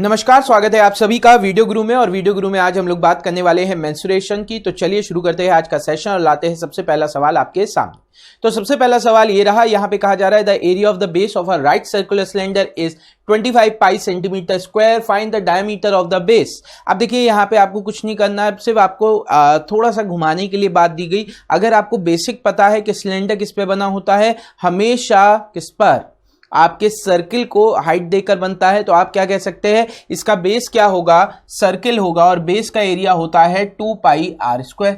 नमस्कार, स्वागत है आप सभी का वीडियो गुरु में। और वीडियो गुरु में आज हम लोग बात करने वाले हैं मेंस्ट्रुएशन की। तो चलिए शुरू करते हैं आज का सेशन और लाते हैं सबसे पहला सवाल आपके सामने। तो सबसे पहला सवाल ये रहा, यहाँ पे कहा जा रहा है the area of the base of a right circular cylinder is 25 pi centimetre square, find the diameter of the base. अब देखिए यहाँ पे आपको कुछ नहीं करना है, सिर्फ आपको थोड़ा सा घुमाने के लिए बात दी गई। अगर आपको बेसिक पता है कि सिलेंडर किस पे बना होता है, हमेशा किस पर, आपके सर्किल को हाइट देकर बनता है, तो आप क्या कह सकते हैं, इसका बेस क्या होगा, सर्किल होगा और बेस का एरिया होता है 2 पाई आर स्क्वायर।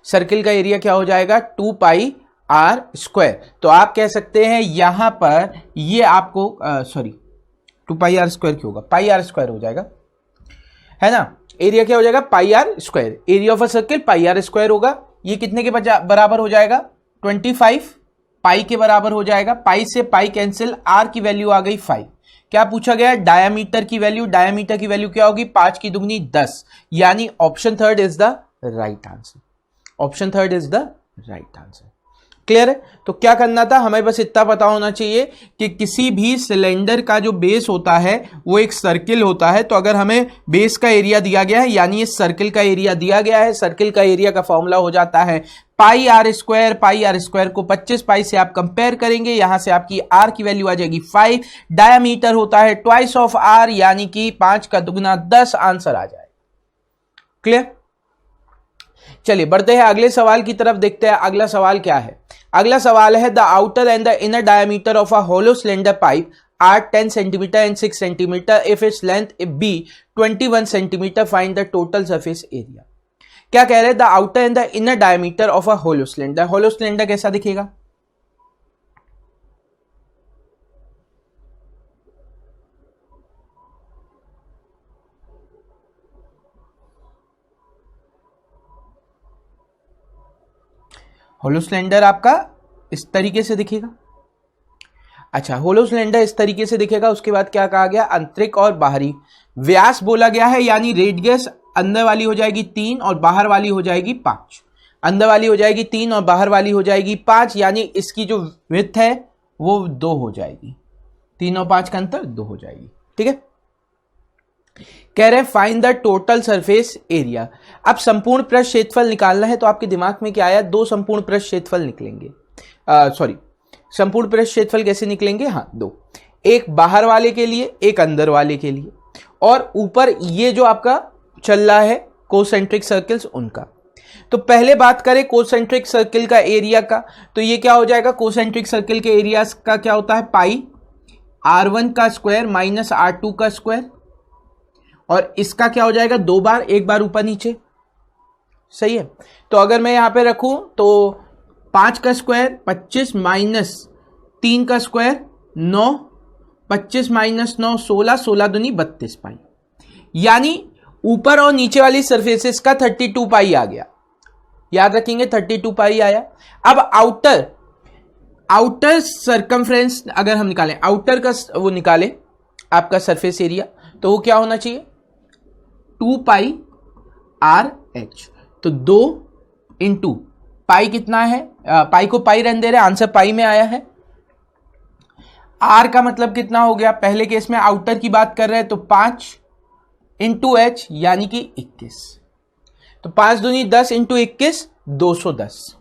सर्किल का एरिया क्या हो जाएगा, 2 पाई आर स्क्वायर। तो आप कह सकते हैं यहां पर ये आपको 2 पाई आर स्क्वायर क्यों होगा, पाई आर स्क्वायर हो जाएगा, है ना। एरिया क्या हो जाएगा, pi R square. Area of a circle pi R square होगा। ये कितने के बराबर हो जाएगा, 25 पाई के बराबर हो जाएगा। पाई से पाई कैंसिल, आर की वैल्यू आ गई 5। क्या पूछा गया, डायामीटर की वैल्यू। डायामीटर की वैल्यू क्या होगी, 5 की दुगनी 10, यानी option third is the right answer. Option third is the right answer. Clear है। तो क्या करना था, हमें बस इतना पता होना चाहिए कि किसी भी सिलेंडर का जो बेस होता है वो एक सर्किल होता है। तो अगर हमें बेस का एरिया दिया गया है, यानी ये सर्किल का एरिया दिया गया है, सर्किल का एरिया का फॉर्मूला हो जाता है pi R square. Pi R square को 25 पाई से आप कंपेयर करेंगे, यहां से आपकी आर की वैल्यू आ जाएगी 5। डायामीटर होता है ट्वाइस ऑफ आर, यानी कि 5 का दुगना 10, आंसर आ जाएगा। क्लियर। चलिए बढ़ते हैं अगले सवाल की तरफ, देखते हैं अगला सवाल क्या है। अगला सवाल है the outer and the inner diameter of a hollow cylinder pipe are 10 centimetre and 6 centimetre if its length be 21 centimetre, find the total surface area. क्या कह रहे हैं, the outer and the inner diameter of a hollow cylinder. Hollow cylinder कैसा दिखेगा, hollow cylinder आपका इस तरीके से दिखेगा। अच्छा, होलो सिलेंडर इस तरीके से दिखेगा। उसके बाद क्या कहा गया, आंतरिक और बाहरी व्यास बोला गया है, यानी रेडियस अंदर वाली हो जाएगी 3 और बाहर वाली हो जाएगी 5। अंदर वाली हो जाएगी 3 और बाहर वाली हो जाएगी 5, यानी इसकी जो विड्थ है वो 2 हो जाएगी। 3 और 5 का अंतर 2 हो जाएगी। ठीक है। कह रहे हैं find the total surface area. अब संपूर्ण पृष्ठ क्षेत्रफल निकालना है, तो आपके दिमाग में क्या आया, 2 संपूर्ण पृष्ठ क्षेत्रफल निकलेंगे। संपूर्ण पृष्ठ क्षेत्रफल कैसे निकलेंगे, हाँ 2, एक बाहर वाले के लिए, एक अंदर वाले के लिए, और ऊपर ये जो आपका चल रहा है कोसेंट्रिक सर्कल्स उनका। तो पहले बात करें कोसेंट्रिक सर्किल का एरिया का, तो ये क्या हो जाएगा, कोसेंट्रिक सर्किल के एरिया का क्या होता है, पाई r1 का स्क्वायर माइनस r2 का स्क्वायर, और इसका क्या हो जाएगा 2 बार, एक बार ऊपर नीचे। सही है। तो अगर मैं यहां पे रखूं तो 5 का स्क्वायर 25 माइनस 3 का स्क्वायर 9, 25 माइनस 9 16, 16 दूनी 32 पाई, यानी ऊपर और नीचे वाली सरफेसेस का 32 पाई आ गया। याद रखेंगे 32 पाई आया। अब आउटर सर्कमफ्रेंस अगर हम निकालें, आउटर का वो निकालें आपका सरफेस एरिया, तो वो क्या होना चाहिए, 2 पाई आर एच। तो 2 इंटू पाई कितना है, पाई को पाई रहने दे रहे, आंसर पाई में आया है। आर का मतलब कितना हो गया, पहले केस में आउटर की बात कर रहे हैं तो 5 इंटू एच, यानी कि 21। तो 5 दूनी 10 इंटू 21 210,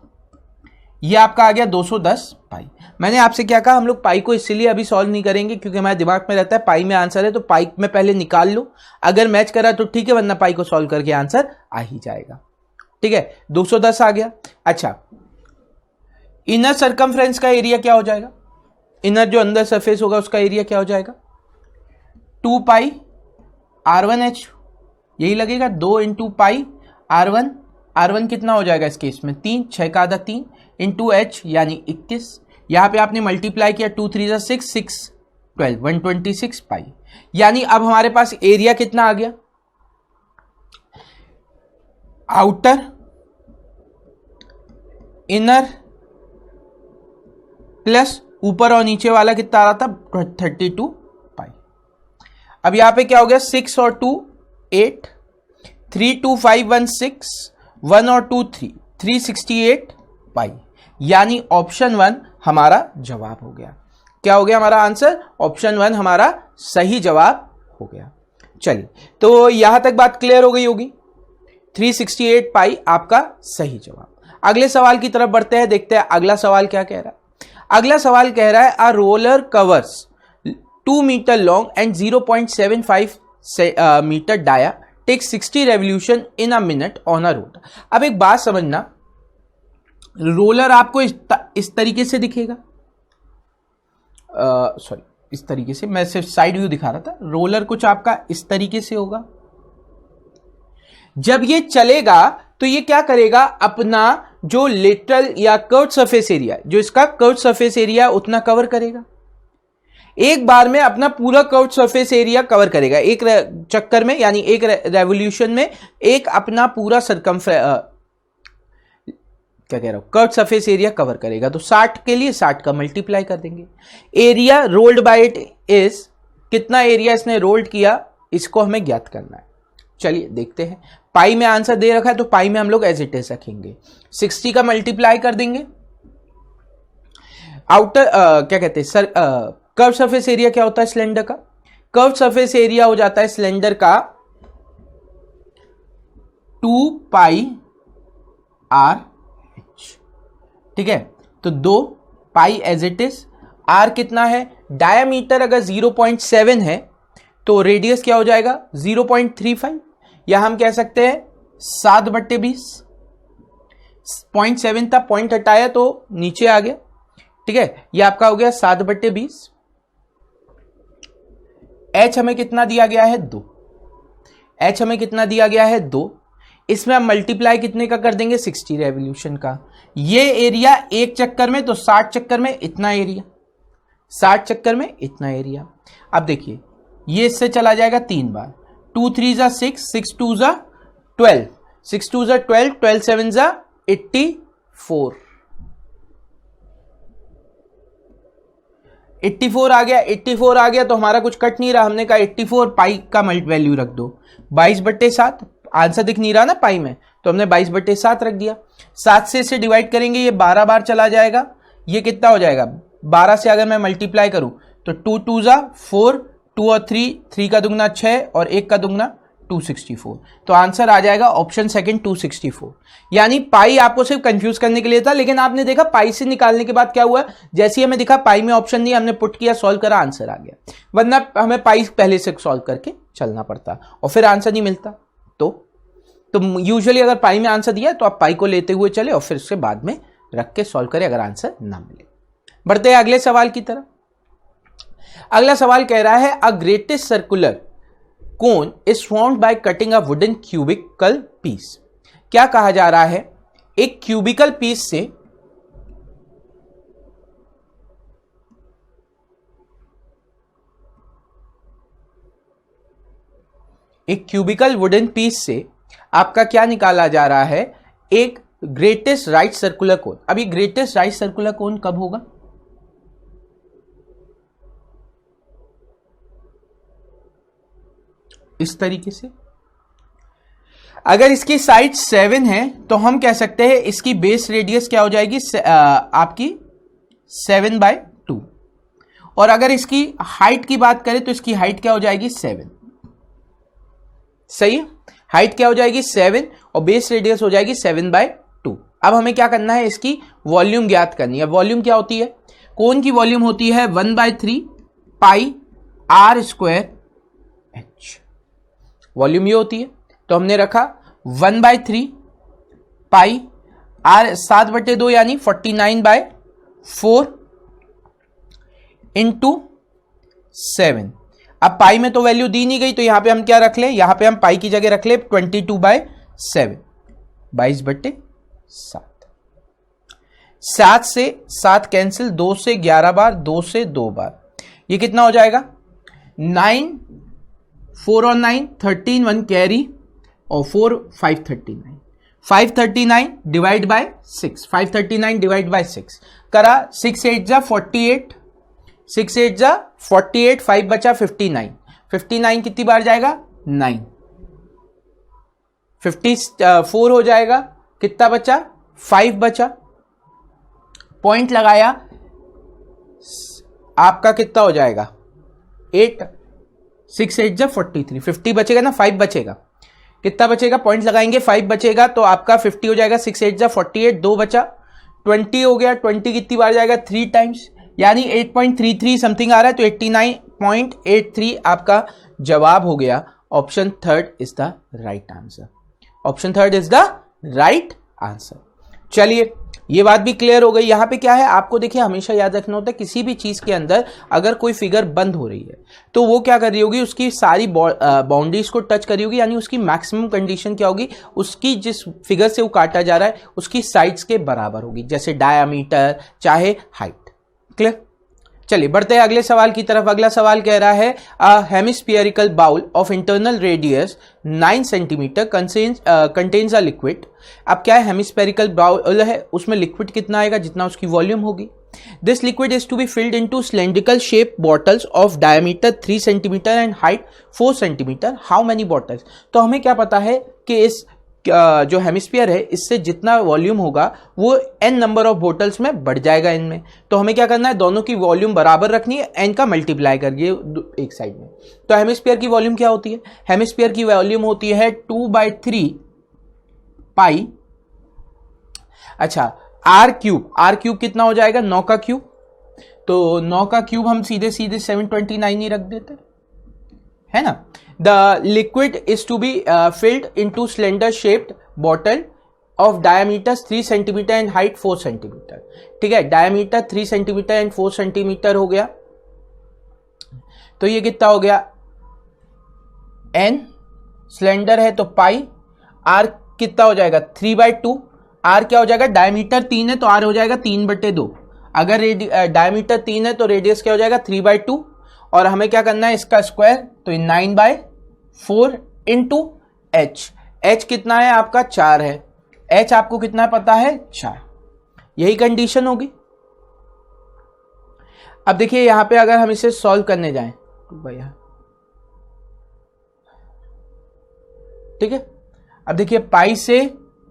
ये आपका आ गया 210 पाई। मैंने आपसे क्या कहा, हम लोग पाई को इसलिए अभी सॉल्व नहीं करेंगे क्योंकि हमारे दिमाग में रहता है पाई में आंसर है, तो पाई में पहले निकाल लो, अगर मैच करा तो ठीक है, वरना पाई को सॉल्व करके आंसर आ ही जाएगा। ठीक है, 210 आ गया। अच्छा, इनर सर्कमफ्रेंस का एरिया क्या हो जाएगा, इनर जो अंदर सरफेस होगा उसका एरिया क्या हो जाएगा, 2 पाई r1h, यही लगेगा। 2 इंटू पाई r1 कितना हो जाएगा इस केस में, 3, 6 का आधा 3 इंटू h, यानी 21। यहां पे आपने मल्टीप्लाई किया, 2 3 6 6 12 126 पाई, यानी अब हमारे पास एरिया कितना आ गया, आउटर इनर प्लस ऊपर और नीचे वाला कितना आ रहा था, 32 पाई। अब यहां पे क्या हो गया, 6 और 2 8, 3 2 5 1 6, 1 और 2 3, 368 पाई, यानी ऑप्शन 1 हमारा जवाब हो गया। क्या हो गया हमारा आंसर, ऑप्शन 1 हमारा सही जवाब हो गया। चलिए, तो यहां तक बात क्लियर हो गई होगी। 368 पाई आपका सही जवाब। अगले सवाल की तरफ बढ़ते हैं, देखते हैं अगला सवाल क्या कह रहा है। अगला सवाल कह रहा है a roller covers 2 metre long and 0.75 metre dia take 60 revolution in a minute on a road. अब एक बात समझना, रोलर आपको इस तरीके से दिखेगा, सॉरी इस तरीके से, मैं सिर्फ साइड व्यू दिखा रहा था। रोलर कुछ आपका इस तरीके से होगा। जब ये चलेगा तो ये क्या करेगा, अपना जो लेटरल या कर्व सरफेस एरिया, जो इसका कर्व सरफेस एरिया उतना कवर करेगा। एक बार में अपना पूरा कर्व सरफेस एरिया कवर करेगा एक चक्कर में, यानी एक रेवोल्यूशन में एक अपना पूरा क्या कह रहा हूं, कर्व सरफेस एरिया कवर करेगा। तो 60 के लिए 60 का मल्टीप्लाई कर देंगे। Area rolled bye it is, कितना एरिया इसने रोल्ड किया, इसको हमें ज्ञात करना है। चलिए देखते हैं। पाई में आंसर दे रखा है तो पाई में हम लोग एज इट इज रखेंगे। 60 का मल्टीप्लाई कर देंगे। आउटर क्या कहते हैं सर, कर्व सरफेस एरिया क्या होता है सिलेंडर का, कर्व सरफेस एरिया हो जाता है सिलेंडर का 2 पाई आर एच। ठीक है, तो 2 पाई एज इट इज। आर कितना है, डायामीटर अगर 0.7 है तो रेडियस क्या हो जाएगा 0.35, या हम कह सकते हैं 7/20। 0.7 था, पॉइंट हटाया तो नीचे आ गया। ठीक है, यह आपका हो गया 7/20। एच हमें कितना दिया गया है 2, एच हमें कितना दिया गया है 2। इसमें हम मल्टीप्लाई कितने का कर देंगे 60 रेवोल्यूशन का। ये एरिया एक चक्कर में, तो 60 चक्कर में इतना एरिया, 60 चक्कर में इतना एरिया। अब देखिए ये इससे चला जाएगा 3 बार, 2 3 जा 6, 6 2 जा 12, 6 2 जा 12, 12 7 जा 84, 84 आ गया। 84 आ गया तो हमारा कुछ कट नहीं रहा, हमने कहा 84 पाई का वैल्यू रख दो 22/7। आंसर दिख नहीं रहा ना पाई में, तो हमने 22/7 रख दिया। 7 से इसे डिवाइड करेंगे, ये 12 बार चला जाएगा। ये कितना हो जाएगा 12 से अगर मैं मल्टीप्लाई करूं तो 2 2 जा 4, 2 और 3, 3 का दुगना 6 और 1 का दुगना 264। तो आंसर आ जाएगा ऑप्शन सेकंड 264। यानी पाई आपको सिर्फ कंफ्यूज करने के लिए था, लेकिन आपने देखा पाई से निकालने के बाद क्या हुआ, जैसे ही हमें दिखा पाई में ऑप्शन नहीं, हमने पुट किया, सॉल्व करा, आंसर आ गया। वरना हमें पाई पहले से सॉल्व करके चलना पड़ता और फिर आंसर नहीं मिलता। तो यूजुअली अगर पाई में आंसर दिया तो आप पाई को लेते हुए चले और फिर उसके बाद में रख के सॉल्व करें अगर आंसर ना मिले। बढ़ते हैं अगले सवाल की तरफ। अगला सवाल कह रहा है a greatest circular cone is formed by cutting a wooden cubical piece. क्या कहा जा रहा है, एक क्यूबिकल पीस से एक क्यूबिकल वुडन पीस से आपका क्या निकाला जा रहा है, एक ग्रेटेस्ट राइट सर्कुलर कोन। अब ये ग्रेटेस्ट राइट सर्कुलर कोन कब होगा, इस तरीके से। अगर इसकी साइड 7 है तो हम कह सकते हैं इसकी बेस रेडियस क्या हो जाएगी आपकी 7/2, और अगर इसकी हाइट की बात करें तो इसकी हाइट क्या हो जाएगी 7। सही है, हाइट क्या हो जाएगी 7 और बेस रेडियस हो जाएगी 7/2। अब हमें क्या करना है, इसकी वॉल्यूम ज्ञात करनी है। वॉल्यूम क्या होती है, कोन की वॉल्यूम होती है 1/3 पाई आर स्क्वायर एच। वॉल्यूम ये होती है, तो हमने रखा 1/3 पाई आर 7/2 यानी 49/4 इंटू 7। अब पाई में तो वैल्यू दी नहीं गई, तो यहां पे हम क्या रख लें, यहां पे हम पाई की जगह रख ले 22/7, 22/7। 7 से 7 कैंसिल, 2 से 11 बार, 2 से 2 बार, ये कितना हो जाएगा 9, 4 और 9 13, 1 कैरी और 4 539, 539 डिवाइड बाय 6, 539 डिवाइड बाय 6 करा, 6 8 जा 48, 6 8 जा 48, 5 बचा 59, 59 कितनी बार जाएगा 9, 54 हो जाएगा, कितना बचा 5 बचा, पॉइंट लगाया, आपका कितना हो जाएगा 8, 6 8 जा 43, 50 बचेगा ना, 5 बचेगा, कितना बचेगा, पॉइंट लगाएंगे, 5 बचेगा तो आपका 50 हो जाएगा, 6 8 जा 48, 2 बचा, 20 हो गया, 20 कितनी बार जाएगा, 3 टाइम्स, यानी 8.33 समथिंग आ रहा है, तो 89.83 आपका जवाब हो गया। Option third is the right answer, option third is the right answer. चलिए ये बात भी क्लियर हो गई। यहां पे क्या है, आपको देखिए हमेशा याद रखना होता है, किसी भी चीज के अंदर अगर कोई फिगर बंद हो रही है तो वो क्या कर रही होगी, उसकी सारी बाउंड्रीज को टच कर रही होगी, यानी उसकी मैक्सिमम कंडीशन क्या होगी, उसकी जिस फिगर से वो काटा जा रहा है उसकी साइड्स के बराबर होगी, जैसे डायामीटर चाहे हाइट। क्लियर। चलिए बढ़ते हैं अगले सवाल की तरफ। अगला सवाल कह रहा है hemispherical bowl of internal radius 9 centimetre contains a liquid. अब क्या है, हेमिस्फेरिकल बाउल है, उसमें लिक्विड कितना आएगा, जितना उसकी वॉल्यूम होगी। This liquid is to be filled into cylindrical shape bottles of diameter 3 centimetre and height 4 centimetre. How many bottles. तो हमें क्या पता है कि इस जो हेमिस्फीयर है इससे जितना वॉल्यूम होगा वो n नंबर ऑफ बोटल्स में बढ़ जाएगा इनमें। तो हमें क्या करना है, दोनों की वॉल्यूम बराबर रखनी है, n का मल्टीप्लाई करके एक साइड में। तो हेमिस्फीयर की वॉल्यूम क्या होती है, हेमिस्फीयर की वॉल्यूम होती है 2/3 पाई, अच्छा r क्यूब कितना हो जाएगा, 9 का क्यूब। तो 9 का क्यूब हम सीधे 729 ही रख देते है ना। The liquid is to be filled into slender shaped bottle of diameter 3 centimeter and height 4 centimeter। ठीक है, डायमीटर 3 सेंटीमीटर एंड 4 सेंटीमीटर हो गया, तो ये कितना हो गया, n सिलेंडर है तो पाई, r कितना हो जाएगा 3/2, r क्या हो जाएगा, डायमीटर 3 है तो r हो जाएगा 3/2। अगर डायमीटर 3 है तो रेडियस क्या हो जाएगा 3/2, और हमें क्या करना है इसका स्क्वायर, तो 9/4 इंटू h कितना है आपका 4 है, h आपको कितना पता है 4, यही कंडीशन होगी। अब देखिए यहां पे अगर हम इसे सॉल्व करने जाएं तो भैया ठीक है, अब देखिए पाई से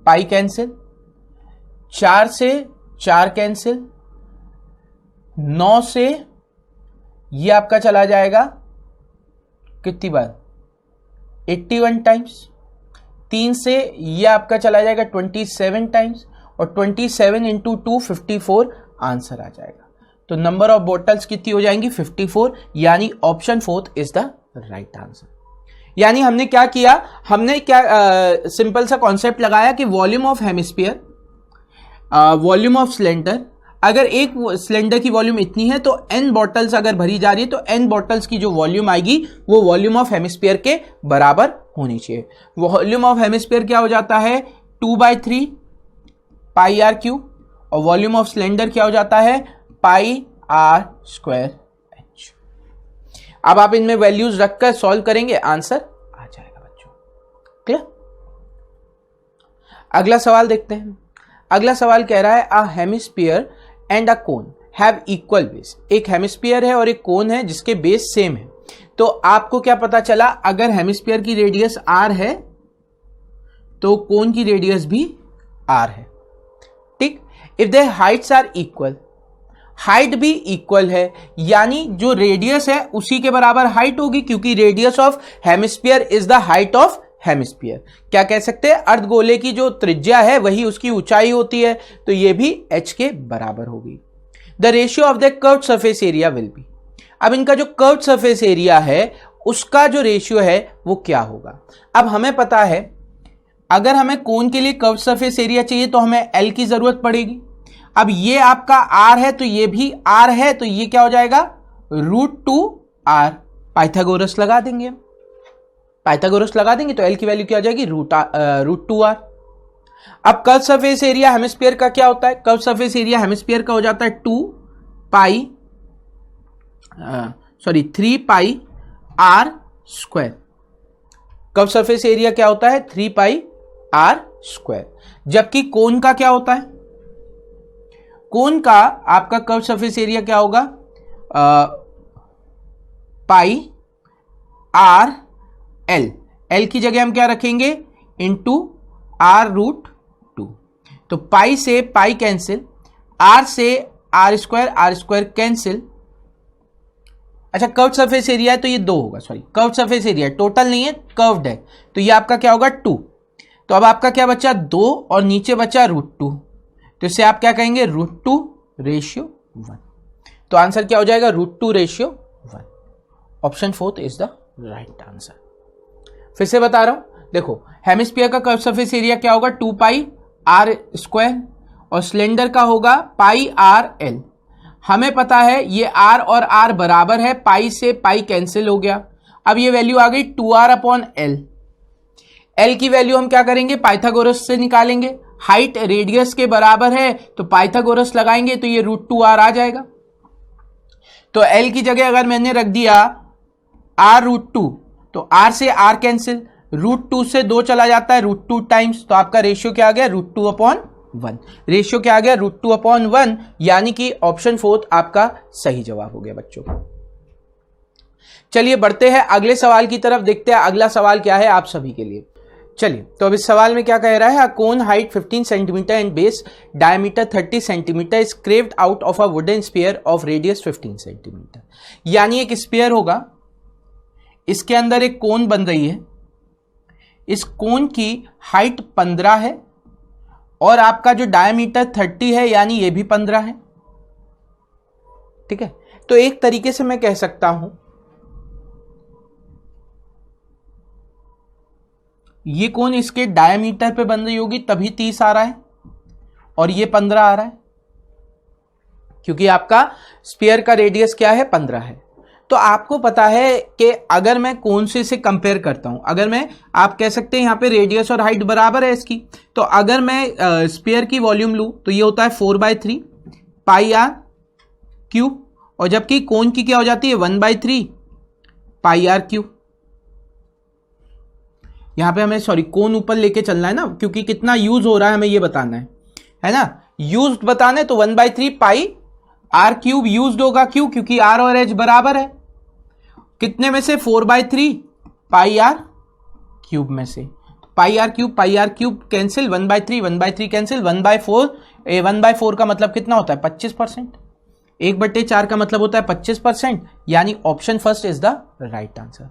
पाई कैंसिल, 4 से 4 कैंसिल, 9 से ये आपका चला जाएगा कितनी बार 81 टाइम्स, 3 से ये आपका चला जाएगा 27 टाइम्स, और 27 इंटू 2 54 आंसर आ जाएगा। तो नंबर ऑफ बॉटल्स कितनी हो जाएंगी 54, यानी option 4 is the right answer. यानी हमने क्या किया, हमने क्या सिंपल सा कॉन्सेप्ट लगाया कि volume of hemisphere, volume of cylinder, अगर एक सिलेंडर की वॉल्यूम इतनी है तो n बॉटल्स अगर भरी जा रही है तो n बॉटल्स की जो वॉल्यूम आएगी वो वॉल्यूम ऑफ हेमिस्फीयर के बराबर होनी चाहिए। वॉल्यूम ऑफ हेमिस्फीयर क्या हो जाता है 2/3 पाई r क्यूब, और वॉल्यूम ऑफ सिलेंडर क्या हो जाता है पाई r स्क्वायर h। अब आप इनमें वैल्यूज रखकर सॉल्व करेंगे, आंसर आ जाएगा बच्चों। क्लियर। अगला सवाल देखते हैं। अगला सवाल कह रहा है अ hemisphere and a cone have equal base. एक हेमिस्फीयर है और एक कोन है जिसके बेस सेम है। तो आपको क्या पता चला, अगर हेमिस्फीयर की रेडियस r है तो कोन की रेडियस भी r है। ठीक। If the heights are equal, height भी इक्वल है, यानी जो रेडियस है उसी के बराबर हाइट होगी, क्योंकि radius of hemisphere is the height of hemisphere. क्या कह सकते हैं, अर्धगोले की जो त्रिज्या है वही उसकी ऊंचाई होती है, तो ये भी h के बराबर होगी। The ratio of the curved surface area will be. अब इनका जो कर्व्ड सरफेस एरिया है उसका जो रेशियो है वो क्या होगा। अब हमें पता है अगर हमें कोन के लिए कर्व्ड सरफेस एरिया चाहिए तो हमें L की जरूरत पड़ेगी। अब ये आपका R है तो ये भी R है, तो ये क्या हो जाएगा √2r। पाइथागोरस लगा देंगे, पाइथागोरस लगा देंगे तो L की वैल्यू क्या आ जाएगी √2r। अब कर्व सरफेस एरिया हेमिस्फीयर का क्या होता है, कर्व सरफेस एरिया हेमिस्फीयर का हो जाता है 3 पाई r square. Curve surface area क्या होता है 3 पाई r स्क्वायर। जबकि कोन का क्या होता है, कोन का आपका कर्व सरफेस एरिया क्या होगा पाई r L की जगह हम क्या रखेंगे इंटू r√2। तो पाई से पाई कैंसिल, r से r स्क्वायर कैंसिल, अच्छा कर्व्ड सरफेस एरिया है तो ये 2 होगा, sorry curved surface area total नहीं है, कर्व्ड है, तो ये आपका क्या होगा 2। तो अब आपका क्या बचा 2 और नीचे बचा √2, तो इससे आप क्या कहेंगे √2/1। तो आंसर क्या हो जाएगा √2/1। Option 4 is the right answer. फिर से बता रहा हूं, देखो हेमिस्फीयर का कर्व सरफेस एरिया क्या होगा 2πr² और सिलेंडर का होगा πrl। हमें पता है ये r और r बराबर है, पाई से पाई कैंसिल हो गया। अब ये वैल्यू आ गई 2r/l। l की वैल्यू हम क्या करेंगे पाइथागोरस से निकालेंगे, हाइट रेडियस के बराबर है तो पाइथागोरस लगाएंगे तो ये √2r आ जाएगा। तो l की जगह अगर मैंने रख दिया r√2 तो r से r कैंसिल, √2 से 2 चला जाता है √2 टाइम्स, तो आपका रेशियो क्या आ गया √2/1। रेशियो क्या आ गया √2/1, यानी कि ऑप्शन 4 आपका सही जवाब हो गया बच्चों। चलिए बढ़ते हैं अगले सवाल की तरफ, देखते हैं अगला सवाल क्या है आप सभी के लिए। चलिए तो अब इस सवाल में क्या कह रहा है, cone height 15 centimetre and base diameter 30 centimetre is craved out of a wooden sphere of radius 15 centimetre. यानी एक स्फीयर होगा, इसके अंदर एक कोन बन रही है, इस कोन की हाइट 15 है और आपका जो डायमीटर 30 है, यानी ये भी 15 है। ठीक है, तो एक तरीके से मैं कह सकता हूं ये कोन इसके डायमीटर पे बन रही होगी तभी 30 आ रहा है और ये 15 आ रहा है, क्योंकि आपका स्फीयर का रेडियस क्या है 15 है। तो आपको पता है कि अगर मैं कौन से से कंपेयर करता हूं, अगर मैं आप कह सकते हैं यहां पे रेडियस और हाइट बराबर है इसकी, तो अगर मैं स्फीयर की वॉल्यूम लूं तो ये होता है 4/3 πr³ और जबकि कोन की क्या हो जाती है 1/3 πr³। यहां पे हमें सॉरी कोन ऊपर लेके चलना है ना, क्योंकि कितना यूज हो रहा है हमें ये बताना है ना, यूज बताना है। तो 1/3 πr³ यूज होगा, क्योंकि r और h बराबर है, कितने में से 4/3 πr³ में से। πr³ कैंसिल, 1/3 कैंसिल, 1/4 का मतलब कितना होता है 25%, 1/4 का मतलब होता है 25%, यानी option first is the right answer.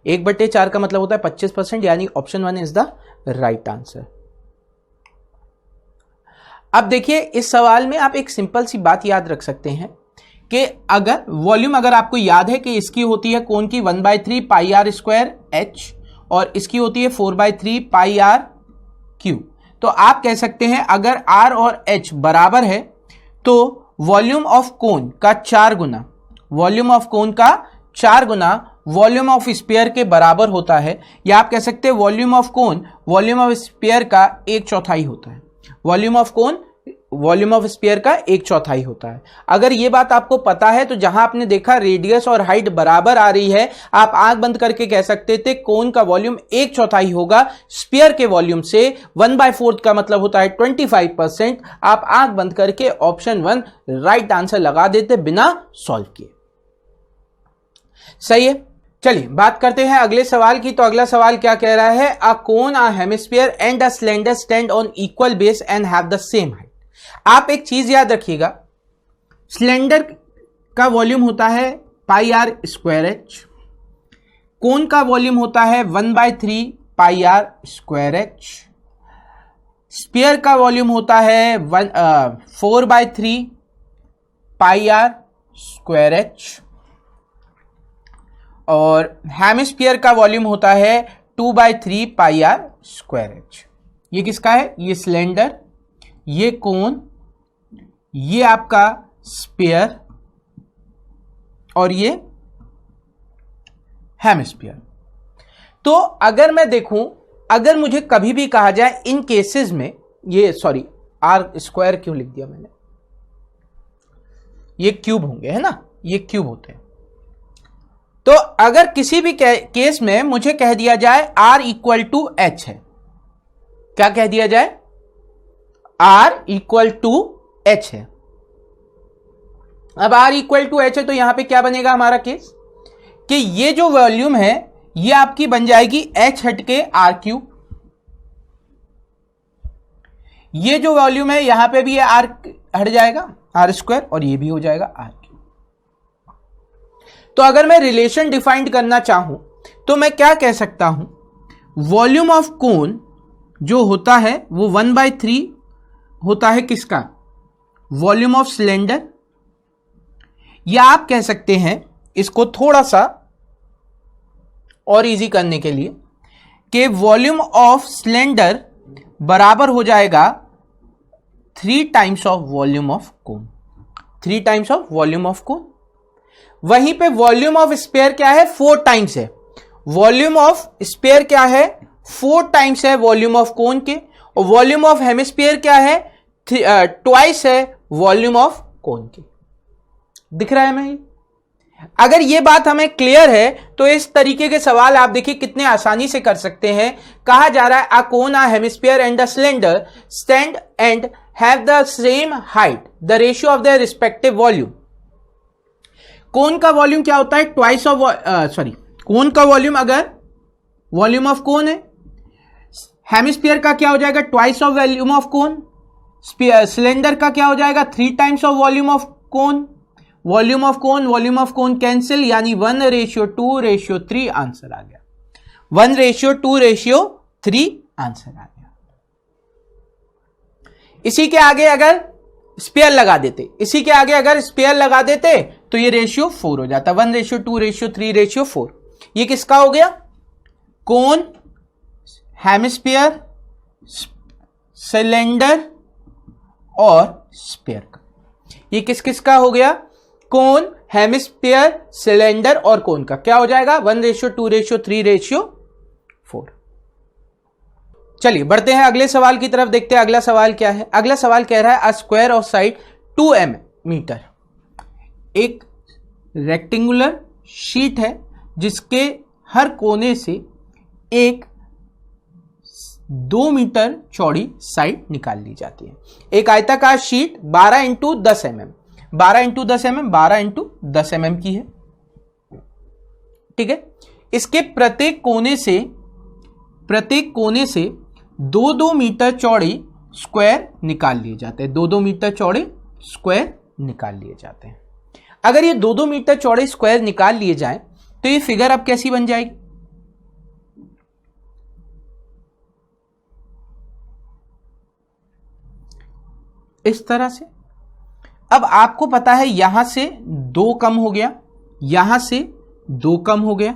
1/4 का मतलब होता है 25%, यानी option 1 is the right answer. अब देखिए इस सवाल में आप एक सिंपल सी बात याद रख सकते हैं कि अगर वॉल्यूम अगर आपको याद है कि इसकी होती है कोन की 1/3 πr² और इसकी होती है 4/3 πr³, तो आप कह सकते हैं अगर r और h बराबर है तो वॉल्यूम ऑफ कोन का 4 गुना, वॉल्यूम ऑफ कोन का 4 गुना वॉल्यूम ऑफ स्फीयर के बराबर होता है, या आप कह सकते हैं volume of cone volume of sphere का 1/4 होता है। Volume of cone volume of sphere का 1/4 होता है। अगर ये बात आपको पता है तो जहां आपने देखा रेडियस और हाइट बराबर आ रही है, आप आंख बंद करके कह सकते थे कोन का वॉल्यूम 1/4 होगा स्फीयर के वॉल्यूम से, 1/4 का मतलब होता है 25%। आप आंख बंद करके ऑप्शन 1 राइट आंसर लगा देते बिना सॉल्व किए। सही है, चलिए बात करते हैं अगले सवाल की। तो अगला सवाल क्या कह रहा है, a cone a hemisphere and a cylinder stand on equal base and have the same height. आप एक चीज याद रखिएगा, सिलेंडर का वॉल्यूम होता है πr²h, कोन का वॉल्यूम होता है 1/3 πr²h, स्फीयर का वॉल्यूम होता है 4/3 πr²h और हेमिस्फीयर का वॉल्यूम होता है 2/3 πr²h। ये किसका है, ये सिलेंडर, ये कोन, ये आपका स्फीयर और ये हेमिस्फीयर। तो अगर मैं देखूं, अगर मुझे कभी भी कहा जाए इन केसेस में, ये सॉरी r² क्यों लिख दिया मैंने, ये क्यूब होंगे है ना, ये क्यूब होते हैं। तो अगर किसी भी केस में मुझे कह दिया जाए r = h है, क्या कह दिया जाए r = h है। अब r = h है तो यहां पे क्या बनेगा हमारा केस कि ये जो वॉल्यूम है ये आपकी बन जाएगी h हटके r³। ये जो वॉल्यूम है यहां पे भी ये r हट जाएगा r² और ये भी हो जाएगा r³। तो अगर मैं रिलेशन डिफाइंड करना चाहूं तो मैं क्या कह सकता हूं, वॉल्यूम ऑफ कोन जो होता है वो 1/3 होता है किसका, वॉल्यूम ऑफ सिलेंडर, या आप कह सकते हैं इसको थोड़ा सा और इजी करने के लिए कि वॉल्यूम ऑफ सिलेंडर बराबर हो जाएगा 3 times of volume of cone, 3 times of volume of cone. वहीं पे वॉल्यूम ऑफ स्फीयर क्या है, 4 टाइम्स है। वॉल्यूम ऑफ स्फीयर क्या है, 4 टाइम्स है वॉल्यूम ऑफ कोन के, और वॉल्यूम ऑफ हेमिस्फीयर क्या है, ट्वाइस है वॉल्यूम ऑफ कोन के। दिख रहा है मैं? अगर ये बात हमें क्लियर है तो इस तरीके के सवाल आप देखिए कितने आसानी से कर सकते हैं। कहा जा रहा है a cone, a hemisphere and a cylinder stand and have the same height, the ratio of their respective volume. Cone का वॉल्यूम क्या होता है, ट्वाइस ऑफ कोन का वॉल्यूम अगर वॉल्यूम ऑफ कोन है, हेमिस्फीयर का क्या हो जाएगा, twice of volume of cone, cylinder का क्या हो जाएगा, 3 times of volume of cone. Volume of cone cancel, यानी 1:2:3 आंसर आ गया, 1:2:3 आंसर आ गया। इसी के आगे अगर स्पेयर लगा देते, तो ये रेशियो 4 हो जाता, 1:2:3:4। ये किसका हो गया, कोन, हेमिस्फीयर, सिलेंडर और स्पेयर का। ये किस का हो गया, कोन, हेमिस्फीयर, सिलेंडर और कोन का क्या हो जाएगा, 1:2:3:4। चलिए बढ़ते हैं अगले सवाल की तरफ, देखते हैं अगला सवाल क्या है। अगला सवाल कह रहा है a square of side 2 metre, एक रेक्टेंगुलर शीट है जिसके हर कोने से एक 2 मीटर चौड़ी साइड निकाल ली जाती है। एक आयताकार शीट 12 × 10 mm, 12 × 10 mm, 12 × 10 mm की है, ठीक है। इसके प्रत्येक कोने से 2-2 मीटर चौड़े स्क्वायर निकाल लिए जाते हैं, 2-2 मीटर चौड़े स्क्वायर निकाल लिए जाते हैं। अगर ये 2-2 मीटर चौड़े स्क्वायर निकाल लिए जाएं तो ये फिगर अब कैसी बन जाएगी, इस तरह से। अब आपको पता है यहां से 2 कम हो गया, यहां से 2 कम हो गया,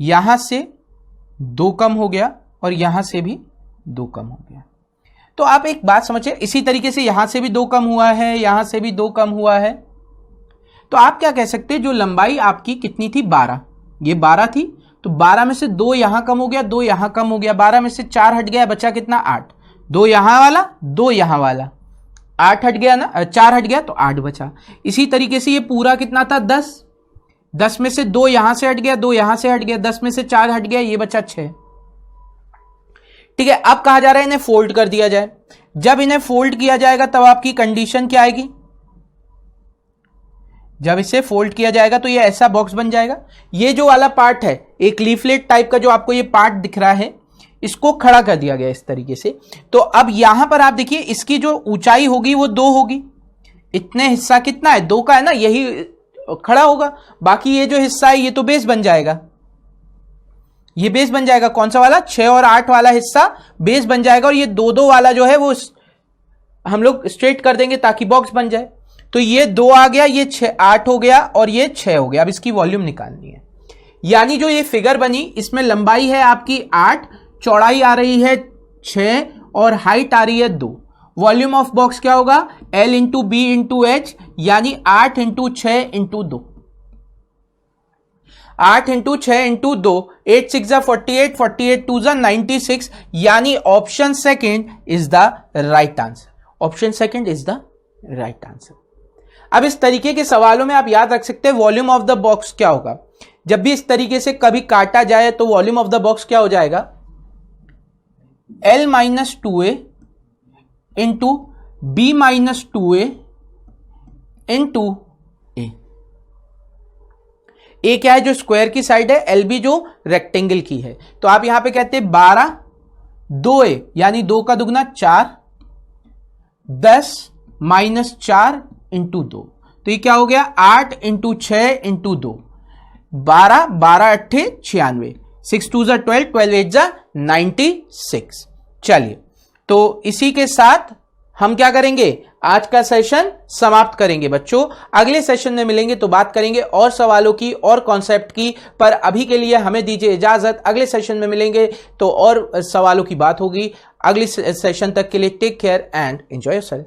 यहां से 2 कम हो गया और यहां से भी 2 कम हो गया। तो आप एक बात समझिए, इसी तरीके से यहां से भी 2 कम हुआ है, यहां से भी 2 कम हुआ है। तो आप क्या कह सकते हैं, जो लंबाई आपकी कितनी थी, 12, ये 12 थी, तो 12 में से 2 यहां कम हो गया, 2 यहां कम हो गया, 12 में से 4 हट गया, बचा कितना, 8, 2 यहां वाला, 2 यहां वाला, 8 हट गया ना, 4 हट गया तो 8 बचा। इसी तरीके से ये पूरा कितना था, 10, 10 में से 2 यहां से हट गया, 2 यहां से हट गया, 10 में से 4 हट गया, ये बचा 6, ठीक है। अब कहा जा रहा है इन्हें फोल्ड कर दिया जाए। जब इन्हें फोल्ड किया जाएगा तब आपकी कंडीशन क्या आएगी, जब इसे फोल्ड किया जाएगा तो ये ऐसा बॉक्स बन जाएगा। ये जो वाला पार्ट है, एक लीफलेट टाइप का जो आपको ये पार्ट दिख रहा है, इसको खड़ा कर दिया गया इस तरीके से। तो अब यहां पर आप देखिए इसकी जो ऊंचाई होगी वो 2 होगी, इतने हिस्सा कितना है, 2 का है ना, यही खड़ा होगा, बाकी ये जो हिस्सा है ये तो बेस बन जाएगा, ये बेस बन जाएगा। कौन सा वाला, 6 और 8 वाला हिस्सा बेस बन जाएगा, और ये 2-2 वाला जो है वो हम लोग स्ट्रेट कर देंगे ताकि बॉक्स बन जाए। तो ये 2 आ गया, ये 8 हो गया और ये 6 हो गया। अब इसकी वॉल्यूम निकालनी है, यानी जो ये फिगर बनी इसमें लंबाई है आपकी 8, चौड़ाई आ रही है 6 और हाइट आ रही है 2। वॉल्यूम ऑफ बॉक्स क्या होगा, L × B × H, यानी 8 × 6 × 2, 8 × 6 × 2, 8 6 48, 48 2 96, यानी option second is the right answer, option second is the right answer. अब इस तरीके के सवालों में आप याद रख सकते हैं वॉल्यूम ऑफ द बॉक्स क्या होगा। जब भी इस तरीके से कभी काटा जाए तो वॉल्यूम ऑफ द बॉक्स क्या हो जाएगा, L - 2a into B - 2a into A। A क्या है, जो स्क्वायर की साइड है, LB जो रेक्टेंगल की है। तो आप यहां पे कहते हैं 12 2a, यानी 2 का दुगना 4, 10 - 4 इंटू 2, तो ये क्या हो गया 8 इंटू 6 इंटू 2 12, 12 अट्ठे 96, 6 2 जा 12, 12 8 जा 96। चलिए तो इसी के साथ हम क्या करेंगे, आज का सेशन समाप्त करेंगे बच्चों। अगले सेशन में मिलेंगे तो बात करेंगे और सवालों की और कॉन्सेप्ट की, पर अभी के लिए हमें दीजिए इजाजत। अगले सेशन में मिलेंगे तो और सवालों की बात होगी। अगले सेशन तक के लिए take care and enjoy yourself.